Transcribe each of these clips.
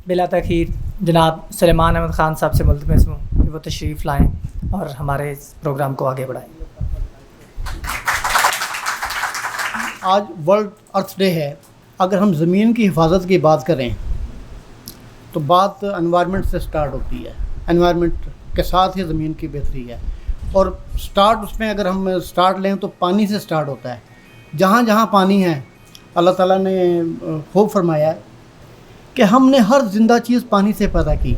بلا تاخیر جناب سلیمان احمد خان صاحب سے ملتمس ہوں کہ وہ تشریف لائیں اور ہمارے اس پروگرام کو آگے بڑھائیں۔ آج ورلڈ ارتھ ڈے ہے۔ اگر ہم زمین کی حفاظت کی بات کریں تو بات انوائرمنٹ سے سٹارٹ ہوتی ہے، انوائرمنٹ کے ساتھ ہی زمین کی بہتری ہے، اور سٹارٹ اس میں اگر ہم سٹارٹ لیں تو پانی سے سٹارٹ ہوتا ہے۔ جہاں جہاں پانی ہے اللہ تعالیٰ نے خوب فرمایا ہے کہ ہم نے ہر زندہ چیز پانی سے پیدا کی۔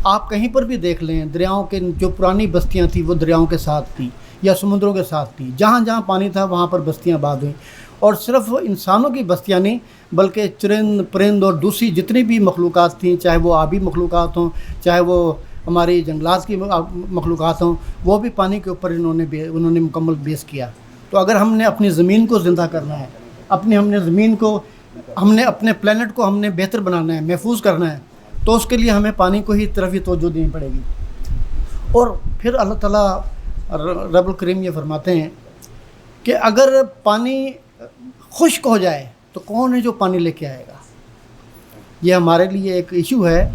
آپ کہیں پر بھی دیکھ لیں، دریاؤں کے جو پرانی بستیاں تھیں وہ دریاؤں کے ساتھ تھیں یا سمندروں کے ساتھ تھیں۔ جہاں جہاں پانی تھا وہاں پر بستیاں آباد ہوئیں، اور صرف انسانوں کی بستیاں نہیں بلکہ چرند پرند اور دوسری جتنی بھی مخلوقات تھیں، چاہے وہ آبی مخلوقات ہوں، چاہے وہ ہماری جنگلات کی مخلوقات ہوں، وہ بھی پانی کے اوپر انہوں نے مکمل بیس کیا۔ تو اگر ہم نے اپنی زمین کو زندہ کرنا ہے، ہم نے اپنے پلینٹ کو ہم نے بہتر بنانا ہے، محفوظ کرنا ہے، تو اس کے لیے ہمیں پانی کو ہی طرف ہی توجہ دینی پڑے گی۔ اور پھر اللہ تعالیٰ رب الکریم یہ فرماتے ہیں کہ اگر پانی خشک ہو جائے تو کون ہے جو پانی لے کے آئے گا؟ یہ ہمارے لیے ایک ایشو ہے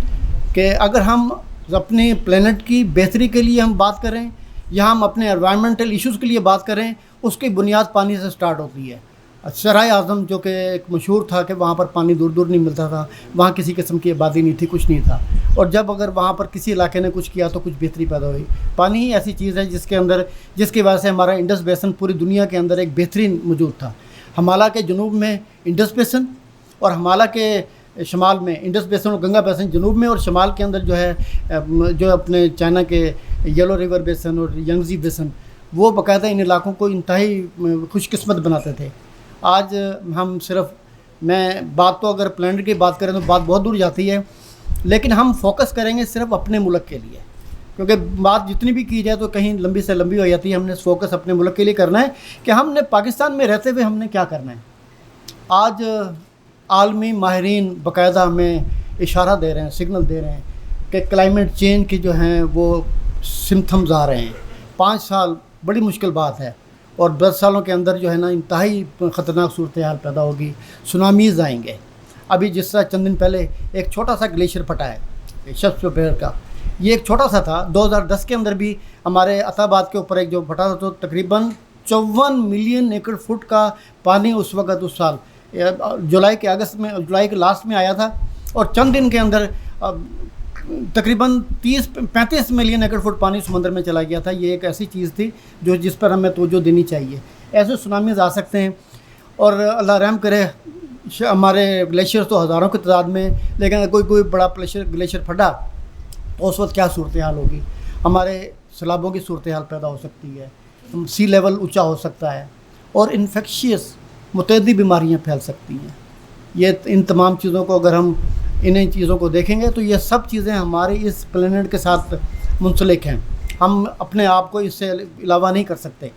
کہ اگر ہم اپنے پلینٹ کی بہتری کے لیے ہم بات کریں یا ہم اپنے انوائرمنٹل ایشوز کے لیے بات کریں، اس کی بنیاد پانی سے سٹارٹ ہوتی ہے۔ صحرائے اعظم جو کہ ایک مشہور تھا کہ وہاں پر پانی دور دور نہیں ملتا تھا، وہاں کسی قسم کی آبادی نہیں تھی، کچھ نہیں تھا، اور جب اگر وہاں پر کسی علاقے نے کچھ کیا تو کچھ بہتری پیدا ہوئی۔ پانی ہی ایسی چیز ہے جس کی وجہ سے ہمارا انڈس بیسن پوری دنیا کے اندر ایک بہترین موجود تھا۔ ہمالیہ کے جنوب میں انڈس بیسن، اور ہمالیہ کے شمال میں انڈس بیسن اور گنگا بیسن جنوب میں، اور شمال کے اندر جو اپنے چائنا کے یلو ریور بیسن اور ینگزی بیسن، وہ باقاعدہ ان علاقوں کو انتہائی خوش قسمت بناتے تھے۔ آج ہم میں بات تو اگر پلانٹ کی بات کریں تو بات بہت دور جاتی ہے، لیکن ہم فوکس کریں گے صرف اپنے ملک کے لیے، کیونکہ بات جتنی بھی کی جائے تو کہیں لمبی سے لمبی ہو جاتی ہے۔ ہم نے فوکس اپنے ملک کے لیے کرنا ہے کہ ہم نے پاکستان میں رہتے ہوئے ہم نے کیا کرنا ہے۔ آج عالمی ماہرین باقاعدہ ہمیں اشارہ دے رہے ہیں، سگنل دے رہے ہیں کہ کلائمیٹ چینج کی جو ہیں وہ سمپٹمز آ رہے ہیں۔ 5 سال بڑی مشکل بات ہے، اور 10 سالوں کے اندر جو ہے نا انتہائی خطرناک صورتحال پیدا ہوگی، سونامیز آئیں گے۔ ابھی جس طرح چند دن پہلے ایک چھوٹا سا گلیشیئر پھٹا ہے شپسپیر کا، یہ ایک چھوٹا سا تھا۔ 2010 کے اندر بھی ہمارے عطا آباد کے اوپر ایک جو پھٹا تھا، تو تقریباً 54 ملین ایکڑ فٹ کا پانی اس سال جولائی کے لاسٹ میں آیا تھا، اور چند دن کے اندر تقریباً 30-35 ملین ایکڑ فٹ پانی سمندر میں چلا گیا تھا۔ یہ ایک ایسی چیز تھی جس پر ہمیں توجہ دینی چاہیے۔ ایسے سونامیز آ سکتے ہیں، اور اللہ رحم کرے، ہمارے گلیشیئر تو ہزاروں کی تعداد میں، لیکن اگر کوئی بڑا گلیشیئر پھٹا تو اس وقت کیا صورتحال ہوگی؟ ہمارے سیلابوں کی صورتحال پیدا ہو سکتی ہے، سی لیول اونچا ہو سکتا ہے، اور انفیکشیس متعدی بیماریاں پھیل سکتی ہیں۔ ان تمام چیزوں کو اگر ہم انہیں چیزوں کو دیکھیں گے تو یہ سب چیزیں ہماری اس پلینٹ کے ساتھ منسلک ہیں، ہم اپنے آپ کو اس سے علاوہ نہیں کر سکتے۔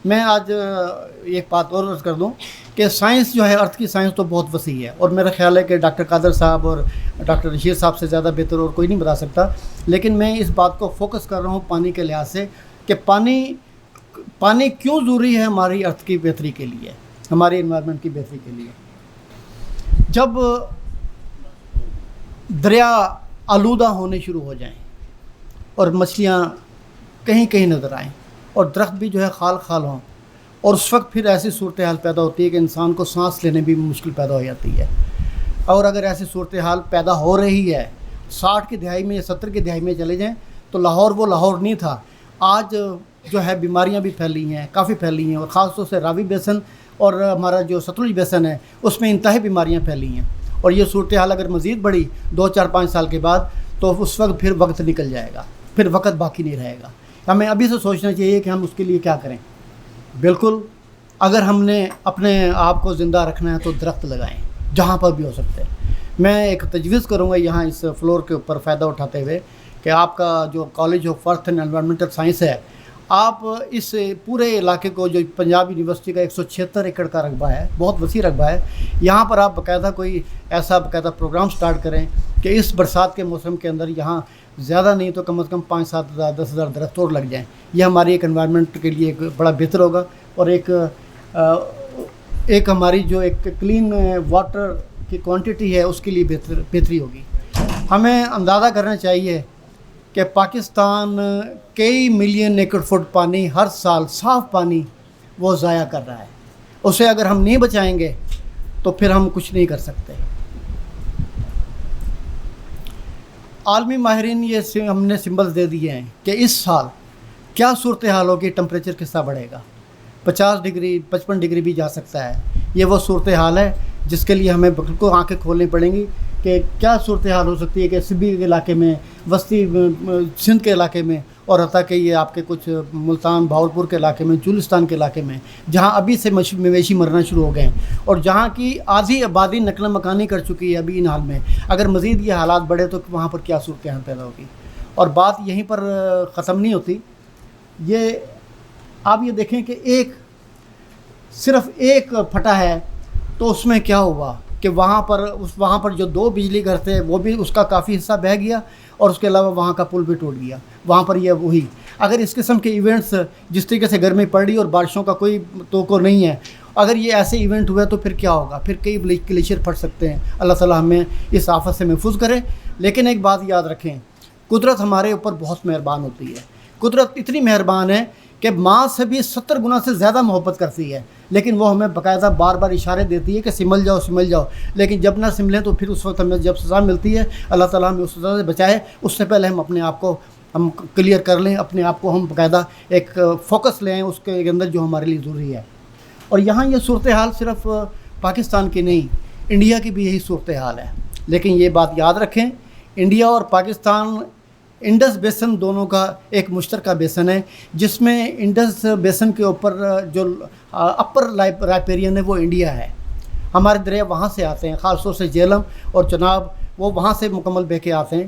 میں آج ایک بات اور عرض کر دوں کہ سائنس جو ہے، ارتھ کی سائنس تو بہت وسیع ہے، اور میرا خیال ہے کہ ڈاکٹر قادر صاحب اور ڈاکٹر رشید صاحب سے زیادہ بہتر اور کوئی نہیں بتا سکتا، لیکن میں اس بات کو فوکس کر رہا ہوں پانی کے لحاظ سے کہ پانی کیوں ضروری ہے ہماری ارتھ کی بہتری کے لیے، ہماری انوائرمنٹ کی بہتری کے لیے۔ جب دریا آلودہ ہونے شروع ہو جائیں اور مچھلیاں کہیں کہیں نظر آئیں اور درخت بھی جو ہے خال خال ہوں، اور اس وقت پھر ایسی صورتحال پیدا ہوتی ہے کہ انسان کو سانس لینے بھی مشکل پیدا ہو جاتی ہے۔ اور اگر ایسی صورتحال پیدا ہو رہی ہے 60 کی دہائی میں یا 70 کی دہائی میں چلے جائیں تو لاہور وہ لاہور نہیں تھا۔ آج جو ہے بیماریاں بھی پھیلی ہیں، کافی پھیلی ہیں، اور خاص طور سے راوی بیسن اور ہمارا جو ستلج بیسن ہے اس میں انتہائی بیماریاں پھیلی ہیں، اور یہ صورتحال اگر مزید بڑھی 2-4-5 سال کے بعد تو اس وقت پھر وقت نکل جائے گا، پھر وقت باقی نہیں رہے گا۔ ہمیں ابھی سے سوچنا چاہیے کہ ہم اس کے لیے کیا کریں۔ بالکل، اگر ہم نے اپنے آپ کو زندہ رکھنا ہے تو درخت لگائیں جہاں پر بھی ہو سکتے ہیں۔ میں ایک تجویز کروں گا یہاں اس فلور کے اوپر فائدہ اٹھاتے ہوئے کہ آپ کا جو college of earth and environmental science ہے، آپ اس پورے علاقے کو جو پنجاب یونیورسٹی کا 176 ایکڑ کا رقبہ ہے، بہت وسیع رقبہ ہے، یہاں پر آپ باقاعدہ کوئی ایسا باقاعدہ پروگرام سٹارٹ کریں کہ اس برسات کے موسم کے اندر یہاں زیادہ نہیں تو کم از کم 5-7 ہزار 10 ہزار درخت اور لگ جائیں۔ یہ ہماری ایک انوائرمنٹ کے لیے ایک بڑا بہتر ہوگا، اور ایک ہماری جو ایک کلین واٹر کی کوانٹٹی ہے اس کے لیے بہتری ہوگی. ہمیں اندازہ کرنا چاہیے کہ پاکستان کئی ملین ایکڑ فٹ پانی ہر سال صاف پانی وہ ضائع کر رہا ہے. اسے اگر ہم نہیں بچائیں گے تو پھر ہم کچھ نہیں کر سکتے. عالمی ماہرین یہ ہم نے سمبلز دے دیے ہیں کہ اس سال کیا صورتحال ہوگی, ٹمپریچر کس طرح بڑھے گا. 50 ڈگری 55 ڈگری بھی جا سکتا ہے. یہ وہ صورتحال ہے جس کے لیے ہمیں بالکل آنکھیں کھولنی پڑیں گی کہ کیا صورتحال ہو سکتی ہے کہ سبی کے علاقے میں, وسطی سندھ کے علاقے میں, اور حتیٰ کہ یہ آپ کے کچھ ملتان بہاولپور کے علاقے میں, چولستان کے علاقے میں, جہاں ابھی سے مویشی مرنا شروع ہو گئے ہیں اور جہاں کی آدھی آبادی نقل مکانی کر چکی ہے ابھی ان حال میں. اگر مزید یہ حالات بڑھے تو وہاں پر کیا صورتحال پیدا ہوگی. اور بات یہیں پر ختم نہیں ہوتی. یہ آپ یہ دیکھیں کہ صرف ایک پھٹا ہے تو اس میں کیا ہوا کہ وہاں پر جو 2 بجلی گھر تھے وہ بھی اس کا کافی حصہ بہہ گیا اور اس کے علاوہ وہاں کا پل بھی ٹوٹ گیا. وہاں پر یہ وہی اگر اس قسم کے ایونٹس جس طریقے سے گرمی پڑ رہی اور بارشوں کا کوئی توقع نہیں ہے, اگر یہ ایسے ایونٹ ہوئے تو پھر کیا ہوگا. پھر کئی گلیشیئر پھٹ سکتے ہیں. اللہ تعالیٰ ہمیں اس آفت سے محفوظ کرے. لیکن ایک بات یاد رکھیں, قدرت ہمارے اوپر بہت مہربان ہوتی ہے. قدرت اتنی مہربان ہے کہ ماں سے بھی 70 گنا سے زیادہ محبت کرتی ہے, لیکن وہ ہمیں باقاعدہ بار بار اشارے دیتی ہے کہ سمل جاؤ. لیکن جب نہ سملیں تو پھر اس وقت ہمیں جب سزا ملتی ہے, اللہ تعالیٰ ہمیں اس سزا سے بچائے. اس سے پہلے ہم اپنے آپ کو ہم کلیئر کر لیں, اپنے آپ کو ہم باقاعدہ ایک فوکس لیں اس کے اندر جو ہمارے لیے ضروری ہے. اور یہاں یہ صورتحال صرف پاکستان کی نہیں, انڈیا کی بھی یہی صورتحال ہے. لیکن یہ بات یاد رکھیں, انڈیا اور پاکستان انڈس بیسن دونوں کا ایک مشترکہ بیسن ہے, جس میں انڈس بیسن کے اوپر جو اپر رائپیرین ہے وہ انڈیا ہے. ہمارے دریا وہاں سے آتے ہیں, خاص طور سے جہلم اور چناب وہ وہاں سے مکمل بہ کے آتے ہیں.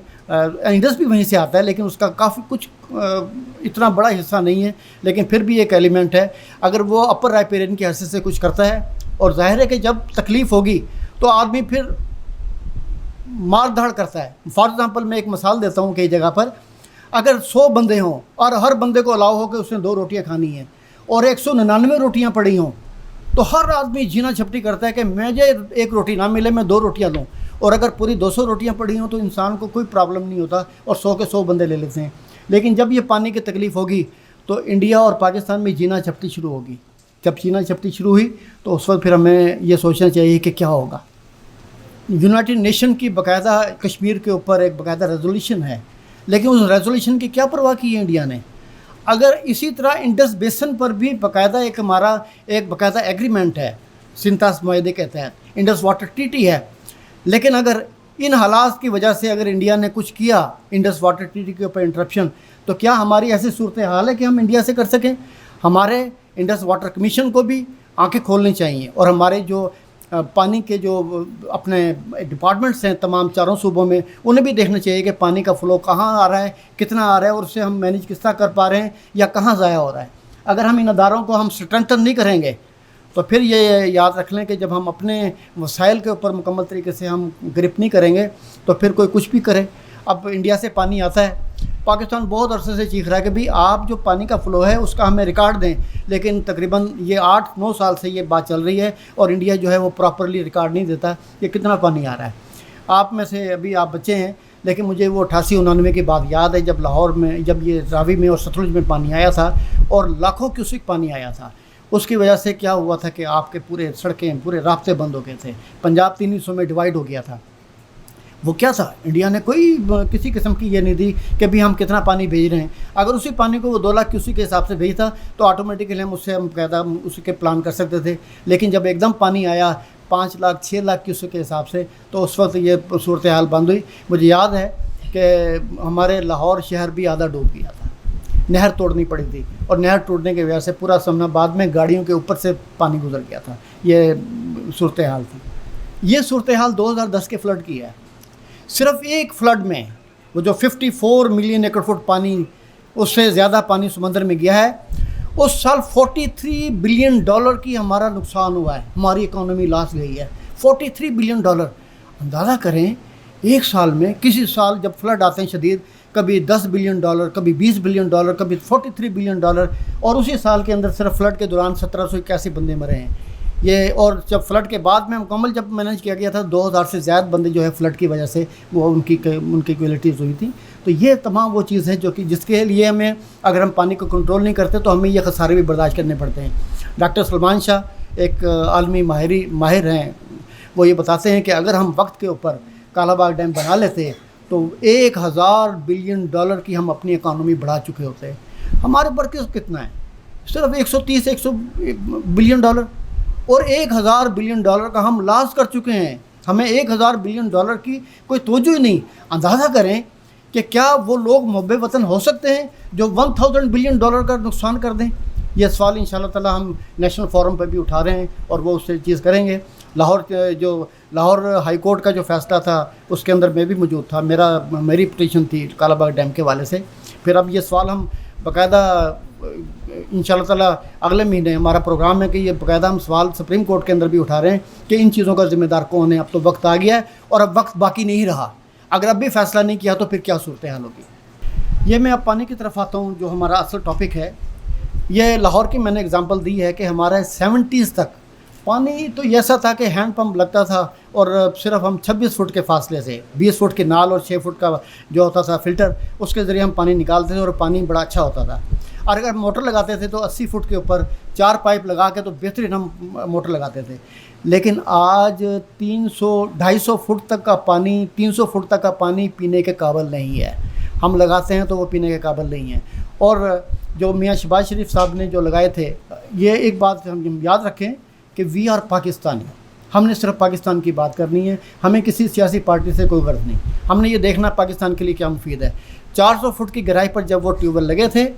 انڈس بھی وہیں سے آتا ہے لیکن اس کا کافی کچھ اتنا بڑا حصہ نہیں ہے, لیکن پھر بھی ایک ایلیمنٹ ہے. اگر وہ اپر رائپیرین کے حصے سے کچھ کرتا ہے, اور ظاہر ہے کہ جب تکلیف ہوگی تو آدمی پھر مار دھاڑ کرتا ہے. فار ایگزامپل میں ایک مثال دیتا ہوں. کئی جگہ پر اگر 100 بندے ہوں اور ہر بندے کو الاؤ ہو کہ اس نے 2 روٹیاں کھانی ہیں اور 199 روٹیاں پڑی ہوں, تو ہر آدمی جینا جھپٹی کرتا ہے کہ مجھے 1 روٹی نہ ملے, میں 2 روٹیاں لوں. اور اگر پوری 200 روٹیاں پڑی ہوں تو انسان کو کوئی پرابلم نہیں ہوتا اور 100 کے 100 بندے لے لیتے ہیں. لیکن جب یہ پانی کی تکلیف ہوگی تو انڈیا اور پاکستان میں جینا جھپٹی شروع ہوگی. جب جینا جھپٹی شروع ہوئی تو اس وقت پھر ہمیں یہ سوچنا چاہیے کہ کیا ہوگا. یونائٹڈ نیشن کی باقاعدہ کشمیر کے اوپر ایک باقاعدہ ریزولوشن ہے, لیکن اس ریزولوشن کی کیا پرواہ کی ہے انڈیا نے. اگر اسی طرح انڈس بیسن پر بھی باقاعدہ ہمارا ایک باقاعدہ ایگریمنٹ ہے سنتاس معاہدے کے تحت, انڈس واٹر ٹریٹی ہے, لیکن اگر ان حالات کی وجہ سے اگر انڈیا نے کچھ کیا انڈس واٹر ٹریٹی کے اوپر انٹرپشن, تو کیا ہماری ایسی صورتحال ہے کہ ہم انڈیا سے کر سکیں؟ ہمارے انڈس واٹر کمیشن کو بھی آنکھیں کھولنی چاہیے, اور ہمارے جو پانی کے جو اپنے ڈپارٹمنٹس ہیں تمام 4 صوبوں میں, انہیں بھی دیکھنا چاہیے کہ پانی کا فلو کہاں آ رہا ہے, کتنا آ رہا ہے, اور اسے ہم مینیج کس طرح کر پا رہے ہیں یا کہاں ضائع ہو رہا ہے. اگر ہم ان اداروں کو ہم اسٹرینتھن نہیں کریں گے تو پھر یہ یاد رکھ لیں کہ جب ہم اپنے وسائل کے اوپر مکمل طریقے سے ہم گرپ نہیں کریں گے تو پھر کوئی کچھ بھی کرے. اب انڈیا سے پانی آتا ہے, پاکستان بہت عرصے سے چیخ رہا ہے کہ بھئی آپ جو پانی کا فلو ہے اس کا ہمیں ریکارڈ دیں, لیکن تقریباً یہ 8-9 سال سے یہ بات چل رہی ہے اور انڈیا جو ہے وہ پراپرلی ریکارڈ نہیں دیتا کہ کتنا پانی آ رہا ہے. آپ میں سے ابھی آپ بچے ہیں, لیکن مجھے وہ 88-89 کی بات یاد ہے جب لاہور میں جب یہ راوی میں اور ستلج میں پانی آیا تھا اور لاکھوں کیوسک پانی آیا تھا. اس کی وجہ سے کیا ہوا تھا کہ آپ کے پورے سڑکیں پورے رابطے بند ہو گئے تھے. پنجاب 3 حصوں میں ڈیوائیڈ ہو گیا تھا. وہ کیا تھا, انڈیا نے کوئی کسی قسم کی یہ نہیں دی کہ بھی ہم کتنا پانی بھیج رہے ہیں. اگر اسی پانی کو وہ 2 لاکھ کیوسک کے حساب سے بھیجتا تو آٹومیٹکلی ہم اس سے قاعدہ اسی کے پلان کر سکتے تھے. لیکن جب ایک دم پانی آیا 5 لاکھ 6 لاکھ کیوسک کے حساب سے, تو اس وقت یہ صورتحال بند ہوئی. مجھے یاد ہے کہ ہمارے لاہور شہر بھی آدھا ڈوب گیا تھا, نہر توڑنی پڑی تھی, اور نہر ٹوٹنے کی وجہ سے پورا سمنا بعد میں گاڑیوں کے اوپر سے پانی گزر گیا تھا. یہ صورتحال تھی. یہ صورتحال 2010 کے فلڈ کی ہے. صرف ایک فلڈ میں وہ جو 54 ملین ایکڑ فٹ پانی, اس سے زیادہ پانی سمندر میں گیا ہے, اس سال $43 بلین کی ہمارا نقصان ہوا ہے, ہماری اکانومی لاس گئی ہے. $43 بلین. اندازہ کریں ایک سال میں, کسی سال جب فلڈ آتے ہیں شدید, کبھی $10 بلین, کبھی $20 بلین, کبھی $43 بلین, اور اسی سال کے اندر صرف فلڈ کے دوران 1781 بندے مرے ہیں. یہ اور جب فلڈ کے بعد میں مکمل جب مینیج کیا گیا تھا 2000 سے زیادہ بندے جو ہے فلڈ کی وجہ سے وہ ان کی کیولیٹیز ہوئی تھی. تو یہ تمام وہ چیز ہے جو کہ جس کے لیے ہمیں اگر ہم پانی کو کنٹرول نہیں کرتے تو ہمیں یہ خسارے بھی برداشت کرنے پڑتے ہیں. ڈاکٹر سلمان شاہ ایک عالمی ماہر ہیں, وہ یہ بتاتے ہیں کہ اگر ہم وقت کے اوپر کالا باغ ڈیم بنا لیتے تو 1000 بلین ڈالر کی ہم اپنی اکانومی بڑھا چکے ہوتے. ہمارے اوپر کتنا ہے, صرف 130 بلین ڈالر, اور 1000 بلین ڈالر کا ہم لاس کر چکے ہیں. ہمیں 1000 بلین ڈالر کی کوئی توجہ ہی نہیں. اندازہ کریں کہ کیا وہ لوگ محب وطن ہو سکتے ہیں جو 1000 بلین ڈالر کا نقصان کر دیں. یہ سوال انشاءاللہ تعالی ہم نیشنل فورم پہ بھی اٹھا رہے ہیں اور وہ اس سے چیز کریں گے. لاہور ہائی کورٹ کا جو فیصلہ تھا اس کے اندر میں بھی موجود تھا, میری پٹیشن تھی کالا باغ ڈیم کے حوالے سے. پھر اب یہ سوال ہم باقاعدہ انشاءاللہ تعالیٰ اگلے مہینے ہمارا پروگرام ہے کہ یہ باقاعدہ ہم سوال سپریم کورٹ کے اندر بھی اٹھا رہے ہیں کہ ان چیزوں کا ذمہ دار کون ہے. اب تو وقت آ گیا ہے اور اب وقت باقی نہیں رہا. اگر اب بھی فیصلہ نہیں کیا تو پھر کیا صورتحال ہوگی. یہ میں اب پانی کی طرف آتا ہوں جو ہمارا اصل ٹاپک ہے. یہ لاہور کی میں نے اگزامپل دی ہے کہ ہمارا 70s تک پانی تو ایسا تھا کہ ہینڈ پمپ لگتا تھا اور صرف ہم 26 فٹ کے فاصلے سے 20 فٹ کے نال اور 6 فٹ کا جو ہوتا تھا فلٹر, اس کے ذریعے ہم پانی نکالتے تھے اور پانی بڑا اچھا ہوتا تھا. اور اگر موٹر لگاتے تھے تو 80 فٹ کے اوپر 4 پائپ لگا کے تو بہترین ہم موٹر لگاتے تھے. لیکن آج 250 فٹ تک کا پانی 300 فٹ تک کا پانی پینے کے قابل نہیں ہے. ہم لگاتے ہیں تو وہ پینے کے قابل نہیں ہیں. اور جو میاں شہباز شریف صاحب نے جو لگائے تھے, یہ ایک بات ہم یاد رکھیں کہ وی آر پاکستانی. ہم نے صرف پاکستان کی بات کرنی ہے, ہمیں کسی سیاسی پارٹی سے کوئی غرض نہیں. ہم نے یہ دیکھنا پاکستان کے لیے کیا مفید ہے. 400 فٹ کی گہرائی پر جب وہ ٹیوب ویل لگے تھے,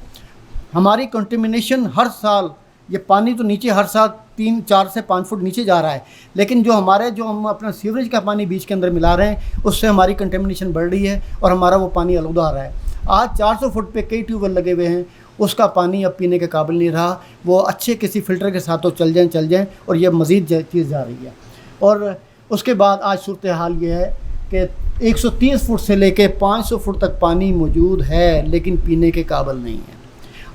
ہماری کنٹیمنیشن ہر سال, یہ پانی تو نیچے ہر سال 3-4 سے 5 فٹ نیچے جا رہا ہے, لیکن جو ہم اپنا سیوریج کا پانی بیچ کے اندر ملا رہے ہیں اس سے ہماری کنٹیمنیشن بڑھ رہی ہے اور ہمارا وہ پانی آلودہ آ رہا ہے. آج 400 فٹ پہ کئی ٹیوب ویل لگے ہوئے ہیں, اس کا پانی اب پینے کے قابل نہیں رہا. وہ اچھے کسی فلٹر کے ساتھ تو چل جائیں اور یہ مزید چیز جا رہی ہے. اور اس کے بعد آج صورتحال یہ ہے کہ 130 فٹ سے لے کے 500 فٹ تک پانی موجود ہے لیکن پینے کے قابل نہیں ہے.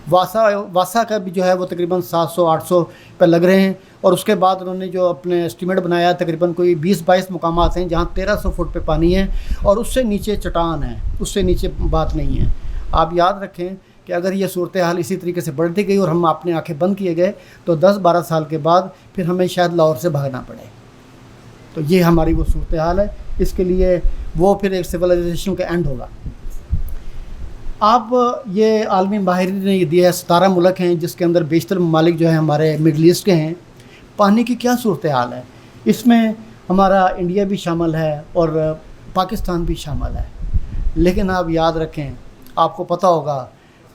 واسا کا بھی جو ہے وہ تقریباً 700-800 پہ لگ رہے ہیں. اور اس کے بعد انہوں نے جو اپنے اسٹیمیٹ بنایا تقریباً کوئی 20-22 مقامات ہیں جہاں 1300 فٹ پہ پانی ہے اور اس سے نیچے چٹان ہے, اس سے نیچے بات نہیں ہے. آپ یاد رکھیں کہ اگر یہ صورتحال اسی طریقے سے بڑھتی گئی اور ہم اپنے آنکھیں بند کیے گئے تو 10-12 سال کے بعد پھر ہمیں شاید لاہور سے بھاگنا پڑے. تو یہ ہماری وہ صورتحال ہے. اس کے لیے وہ پھر ایک سویلائزیشن کا اینڈ ہوگا. آپ یہ عالمی ماہرین نے یہ دیا ہے 17 ملک ہیں جس کے اندر بیشتر ممالک جو ہیں ہمارے مڈل ایسٹ کے ہیں. پانی کی کیا صورتحال ہے, اس میں ہمارا انڈیا بھی شامل ہے اور پاکستان بھی شامل ہے. لیکن آپ یاد رکھیں, آپ کو پتہ ہوگا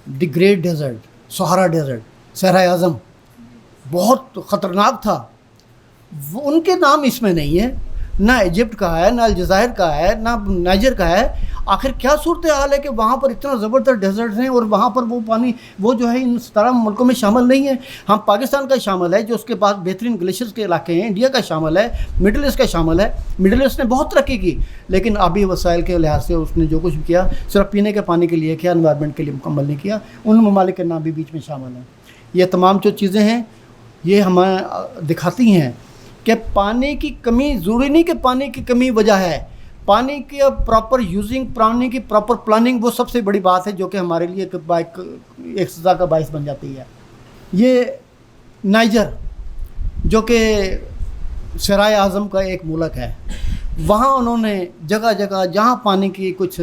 دی گریٹ ڈیزرٹ, سہارا ڈیزرٹ, صحرائے اعظم بہت خطرناک تھا. وہ ان کے نام اس میں نہیں ہے, نہ ایجپٹ کا ہے, نہ الجزائر کا ہے, نہ نائجر کا ہے. آخر کیا صورتحال ہے کہ وہاں پر اتنا زبردست ڈیزرٹ ہیں اور وہاں پر وہ پانی وہ جو ہے ان 17 ملکوں میں شامل نہیں ہے. ہم پاکستان کا شامل ہے جو اس کے پاس بہترین گلیشیئرز کے علاقے ہیں, انڈیا کا شامل ہے, مڈل ایسٹ کا شامل ہے. مڈل ایسٹ نے بہت ترقی کی لیکن آبی وسائل کے لحاظ سے اس نے جو کچھ بھی کیا صرف پینے کے پانی کے لیے کیا, انوائرمنٹ کے لیے مکمل نہیں کیا. ان ممالک کے نام بھی بیچ میں شامل ہیں. یہ تمام جو چیزیں ہیں یہ ہمیں دکھاتی ہیں کہ پانی کی کمی ضروری نہیں کہ پانی کی کمی وجہ ہے. پانی کی پراپر یوزنگ, پانی کی پراپر پلاننگ وہ سب سے بڑی بات ہے جو کہ ہمارے لیے ایک سزا کا باعث بن جاتی ہے. یہ نائجر جو کہ صحرائے اعظم کا ایک ملک ہے, وہاں انہوں نے جگہ جگہ جہاں پانی کی کچھ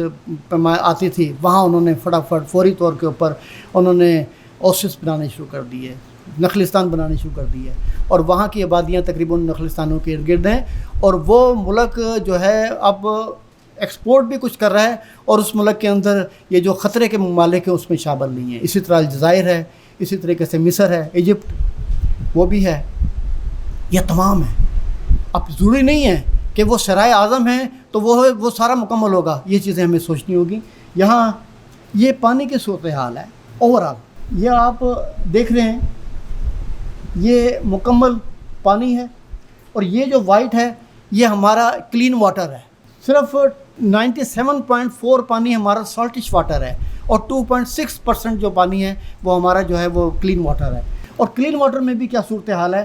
آتی تھی وہاں انہوں نے فٹافٹ فوری طور کے اوپر انہوں نے اوسس بنانے شروع کر دیے, نخلستان بنانے شروع کر دی ہے. اور وہاں کی آبادیاں تقریباً نخلستانوں کے ارد گرد ہیں. اور وہ ملک جو ہے اب ایکسپورٹ بھی کچھ کر رہا ہے اور اس ملک کے اندر یہ جو خطرے کے ممالک ہیں اس میں شامل نہیں ہے. اسی طرح الجزائر ہے, اسی طریقے سے مصر ہے, ایجپٹ وہ بھی ہے. یہ تمام ہے. اب ضروری نہیں ہے کہ وہ صحرائے اعظم ہیں تو وہ سارا مکمل ہوگا. یہ چیزیں ہمیں سوچنی ہوگی. یہاں یہ پانی کی صورتحال ہے اوور آل. یہ آپ دیکھ رہے ہیں یہ مکمل پانی ہے اور یہ جو وائٹ ہے یہ ہمارا کلین واٹر ہے. صرف 97.4 پانی ہمارا سالٹش واٹر ہے اور 2.6% جو پانی ہے وہ ہمارا جو ہے وہ کلین واٹر ہے. اور کلین واٹر میں بھی کیا صورتحال ہے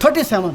37।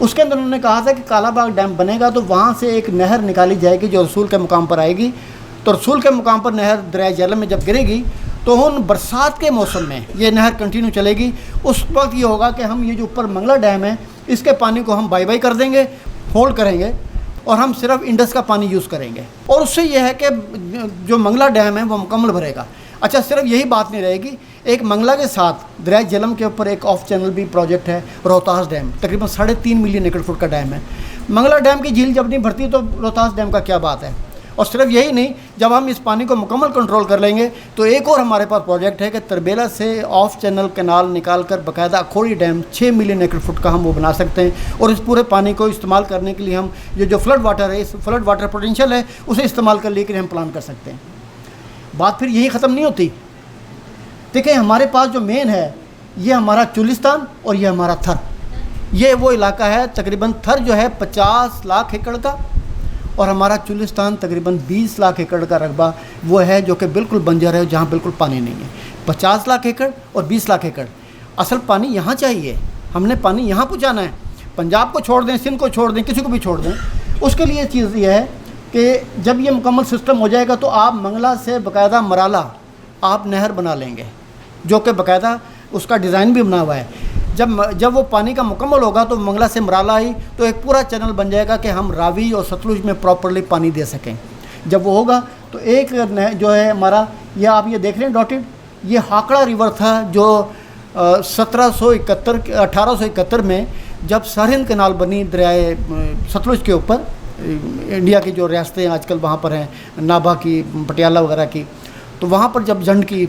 اس کے اندر انہوں نے کہا تھا کہ کالا باغ ڈیم بنے گا تو وہاں سے ایک نہر نکالی جائے گی جو رسول کے مقام پر آئے گی، تو رسول کے مقام پر نہر دریائے جہلم میں جب گرے گی تو ان برسات کے موسم میں یہ نہر کنٹینیو چلے گی. اس وقت یہ ہوگا کہ ہم یہ جو اوپر منگلا ڈیم ہے اس کے پانی کو ہم بائی بائی کر دیں گے، ہولڈ کریں گے، اور ہم صرف انڈس کا پانی یوز کریں گے. اور اس سے یہ ہے کہ جو منگلا ڈیم ہے وہ مکمل بھرے گا. اچھا، صرف یہی بات نہیں رہے گی، ایک منگلا کے ساتھ دریائے جہلم کے اوپر ایک آف چینل بھی پروجیکٹ ہے، روہتاس ڈیم، تقریباً 3.5 ملین ایکڑ فٹ کا ڈیم ہے. منگلا ڈیم کی جھیل جب نہیں بھرتی تو روہتاس ڈیم کا کیا بات ہے. اور صرف یہی نہیں، جب ہم اس پانی کو مکمل کنٹرول کر لیں گے تو ایک اور ہمارے پاس پروجیکٹ ہے کہ تربیلا سے آف چینل کینال نکال کر باقاعدہ اکھوڑی ڈیم 6 ملین ایکڑ فٹ کا ہم وہ بنا سکتے ہیں. اور اس پورے پانی کو استعمال کرنے کے لیے ہم یہ جو فلڈ واٹر ہے، اس فلڈ واٹر پوٹینشیل ہے، اسے استعمال کر لے کے ہم پلان کر سکتے ہیں. بات پھر یہی ختم نہیں ہوتی. دیکھیں، ہمارے پاس جو مین ہے یہ ہمارا چولستان اور یہ ہمارا تھر. یہ وہ علاقہ ہے، تقریباً تھر جو ہے 50 لاکھ ایکڑ کا اور ہمارا چولستان تقریباً 20 لاکھ ایکڑ کا رقبہ وہ ہے جو کہ بالکل بنجر ہے، جہاں بالکل پانی نہیں ہے. 50 لاکھ ایکڑ اور 20 لاکھ ایکڑ. اصل پانی یہاں چاہیے، ہم نے پانی یہاں پہنچانا ہے. پنجاب کو چھوڑ دیں، سندھ کو چھوڑ دیں، کسی کو بھی چھوڑ دیں. اس کے لیے چیز یہ ہے کہ جب یہ مکمل سسٹم ہو جائے گا تو آپ منگلا سے باقاعدہ مرالا آپ نہر بنا لیں گے، جو کہ باقاعدہ اس کا ڈیزائن بھی بنا ہوا ہے. جب وہ پانی کا مکمل ہوگا تو منگلا سے مرالا آئی تو ایک پورا چینل بن جائے گا کہ ہم راوی اور ستلج میں پراپرلی پانی دے سکیں. جب وہ ہوگا تو ایک جو ہے ہمارا، یہ آپ یہ دیکھ رہے ہیں ڈاٹڈ، یہ ہاکڑا ریور تھا جو 1871 میں جب سرہند کینال بنی دریائے ستلج کے اوپر، انڈیا کی جو ریاستیں آج کل وہاں پر ہیں، نابھا کی، پٹیالہ وغیرہ کی، تو وہاں پر جب جنڈ کی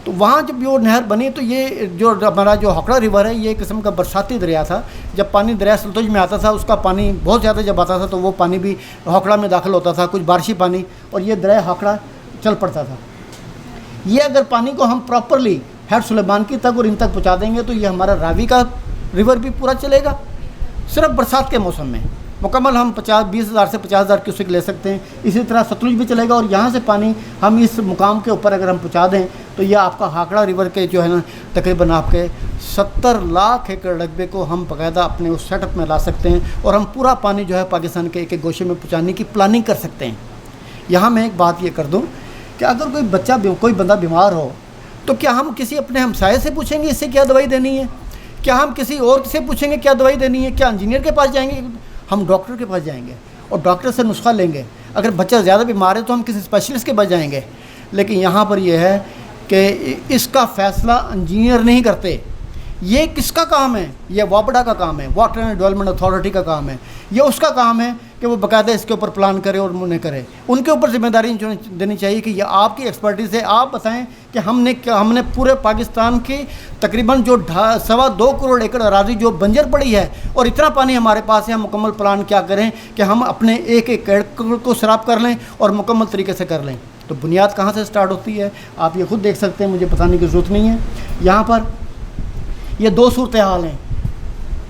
تو وہاں جب وہ نہر بنی تو یہ جو ہمارا جو ہاکڑا ریور ہے یہ ایک قسم کا برساتی دریا تھا. جب پانی دریا ستلج میں آتا تھا، اس کا پانی بہت زیادہ جب آتا تھا تو وہ پانی بھی ہاکڑا میں داخل ہوتا تھا، کچھ بارشی پانی، اور یہ دریا ہاکڑا چل پڑتا تھا. یہ اگر پانی کو ہم پراپرلی ہیڈ سلیمان کی تک اور ان تک پہنچا دیں گے تو یہ ہمارا راوی کا ریور بھی پورا چلے گا صرف برسات کے موسم میں. مکمل ہم 20,000 سے 50,000 کیوسک لے سکتے ہیں. اسی طرح ستلج بھی چلے گا، اور یہاں سے پانی ہم اس مقام کے اوپر اگر ہم پہنچا دیں تو یہ آپ کا ہاکڑا ریور کے جو ہے نا تقریباً آپ کے 70 لاکھ ایکڑ رقبے کو ہم باقاعدہ اپنے اس سیٹ اپ میں لا سکتے ہیں، اور ہم پورا پانی جو ہے پاکستان کے ایک ایک گوشے میں پہنچانے کی پلاننگ کر سکتے ہیں. یہاں میں ایک بات یہ کر دوں کہ اگر کوئی بندہ بیمار ہو تو کیا ہم کسی اپنے ہمسائے سے پوچھیں گے اس سے کیا دوائی دینی ہے؟ کیا ہم کسی اور سے پوچھیں گے کیا دوائی دینی ہے؟ کیا انجینئر کے پاس جائیں گے؟ ہم ڈاکٹر کے پاس جائیں گے اور ڈاکٹر سے نسخہ لیں گے. اگر بچہ زیادہ بیمار ہے تو ہم کسی اسپیشلسٹ کے پاس جائیں گے. لیکن یہاں پر یہ ہے کہ اس کا فیصلہ انجینئر نہیں کرتے. یہ کس کا کام ہے؟ یہ وابڈا کا کام ہے، واٹر اینڈ ڈیولپمنٹ اتھارٹی کا کام ہے. یہ اس کا کام ہے کہ وہ باقاعدہ اس کے اوپر پلان کرے اور انہیں کرے. ان کے اوپر ذمہ داری دینی چاہیے کہ یہ آپ کی ایکسپرٹیز ہے. آپ بتائیں کہ ہم نے پورے پاکستان کی تقریباً جو 2.25 کروڑ ایکڑ اراضی جو بنجر پڑی ہے اور اتنا پانی ہمارے پاس ہے، ہم مکمل پلان کیا کریں کہ ہم اپنے ایک ایکڑ کو سیراب کر لیں اور مکمل طریقے سے کر لیں. تو بنیاد کہاں سے سٹارٹ ہوتی ہے آپ یہ خود دیکھ سکتے ہیں، مجھے بتانے کی ضرورت نہیں ہے. یہاں پر یہ 2 صورتحال ہیں،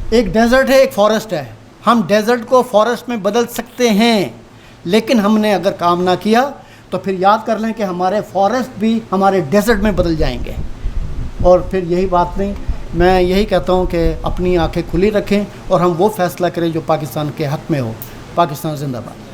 ایک ڈیزرٹ ہے، ایک فارسٹ ہے. ہم ڈیزرٹ کو فارسٹ میں بدل سکتے ہیں، لیکن ہم نے اگر کام نہ کیا تو پھر یاد کر لیں کہ ہمارے فارسٹ بھی ہمارے ڈیزرٹ میں بدل جائیں گے. اور پھر یہی بات نہیں، میں یہی کہتا ہوں کہ اپنی آنکھیں کھلی رکھیں اور ہم وہ فیصلہ کریں جو پاکستان کے حق میں ہو. پاکستان زندہ باد.